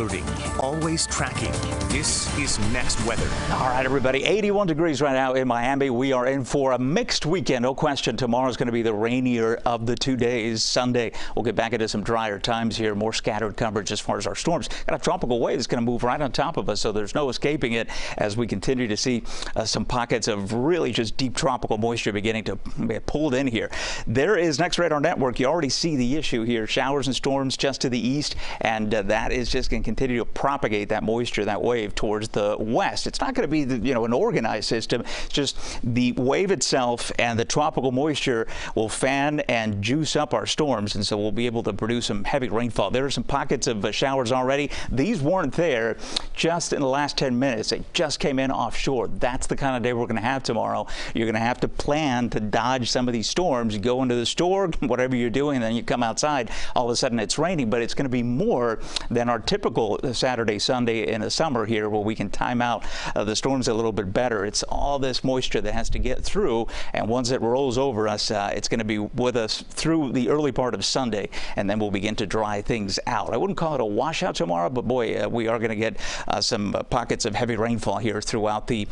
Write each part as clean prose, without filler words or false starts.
alerting, always tracking. This is Next Weather. All right, everybody, 81 degrees right now in Miami. We are in for a mixed weekend. No question, tomorrow's going to be the rainier of the 2 days. Sunday, we'll get back into some drier times here, more scattered coverage as far as our storms. Got a tropical wave that's going to move right on top of us, so there's no escaping it as we continue to see some pockets of really just deep tropical moisture beginning to be pulled in here. There is Next Radar Network. You already see the issue here. Showers and storms just to the east, and that is just going to continue to propagate that moisture, that wave towards the west. It's not going to be an organized system. It's just the wave itself and the tropical moisture will fan and juice up our storms, and so we'll be able to produce some heavy rainfall. There are some pockets of showers already. These weren't there just in the last 10 minutes. They just came in offshore. That's the kind of day we're going to have tomorrow. You're going to have to plan to dodge some of these storms. You go into the store, whatever you're doing, and then you come outside, all of a sudden it's raining, but it's going to be more than our typical Saturday, Sunday in the summer here, where we can time out the storms a little bit better. It's all this moisture that has to get through, and once it rolls over us, it's going to be with us through the early part of Sunday, and then we'll begin to dry things out. I wouldn't call it a washout tomorrow, but boy, we are going to get some pockets of heavy rainfall here throughout the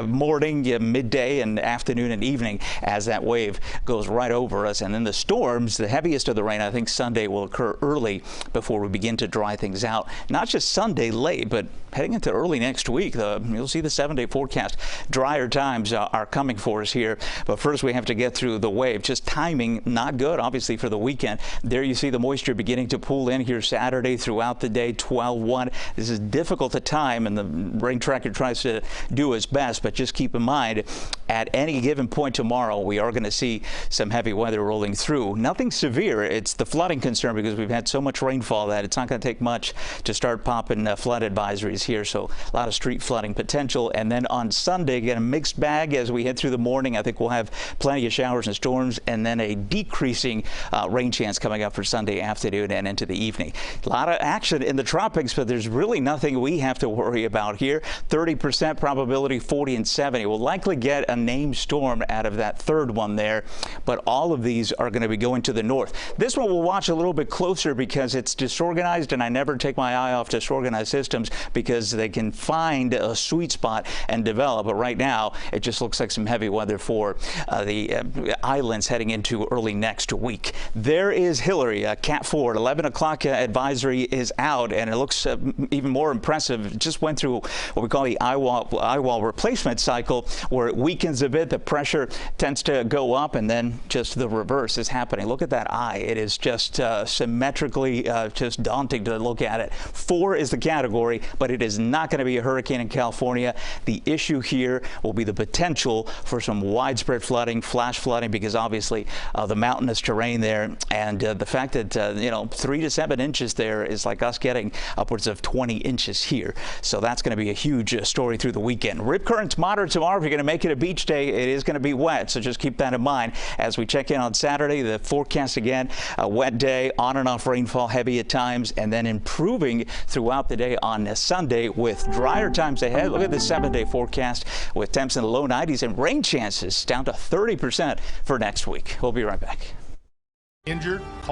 morning, midday, and afternoon and evening as that wave goes right over us. And then the storms, the heaviest of the rain, I think Sunday will occur early before we begin to dry things out. Not just Sunday late, but heading into early next week. You'll see the 7-day forecast. Drier times are coming for us here, but first we have to get through the wave. Just timing not good, obviously, for the weekend. There you see the moisture beginning to pool in here Saturday throughout the day, 12-1. This is difficult to time, and the rain tracker tries to do its best, but just keep in mind, at any given point tomorrow, we are going to see some heavy weather rolling through. Nothing severe. It's the flooding concern because we've had so much rainfall that it's not going to take much to start popping flood advisories here. So a lot of street flooding potential. And then on Sunday, again, a mixed bag as we head through the morning. I think we'll have plenty of showers and storms, and then a decreasing rain chance coming up for Sunday afternoon and into the evening. A lot of action in the tropics, but there's really nothing we have to worry about here. 30% probability, 40 and 70. We'll likely get a named storm out of that third one there, but all of these are going to be going to the north. This one we'll watch a little bit closer because it's disorganized, and I never take my eye off disorganized systems because they can find a sweet spot and develop. But right now, it just looks like some heavy weather for the islands heading into early next week. There is Hillary, Cat 4. 11 o'clock advisory is out, and it looks even more impressive. It just went through what we call the eye wall replacement cycle, where it weakens a bit. The pressure tends to go up, and then just the reverse is happening. Look at that eye. It is just symmetrically just daunting to look at it. 4 is the category, but it is not going to be a hurricane in California. The issue here will be the potential for some widespread flooding, flash flooding, because obviously the mountainous terrain there, and the fact that 3 to 7 inches there is like us getting upwards of 20 inches here. So that's going to be a huge story through the weekend. Rip currents moderate tomorrow. If you're going to make it a beach day, it is going to be wet, so just keep that in mind as we check in on Saturday. The forecast again, a wet day, on and off rainfall, heavy at times, and then improving throughout the day on Sunday with drier times ahead. Look at the 7-day forecast with temps in the low 90s and rain chances down to 30% for next week. We'll be right back. Injured.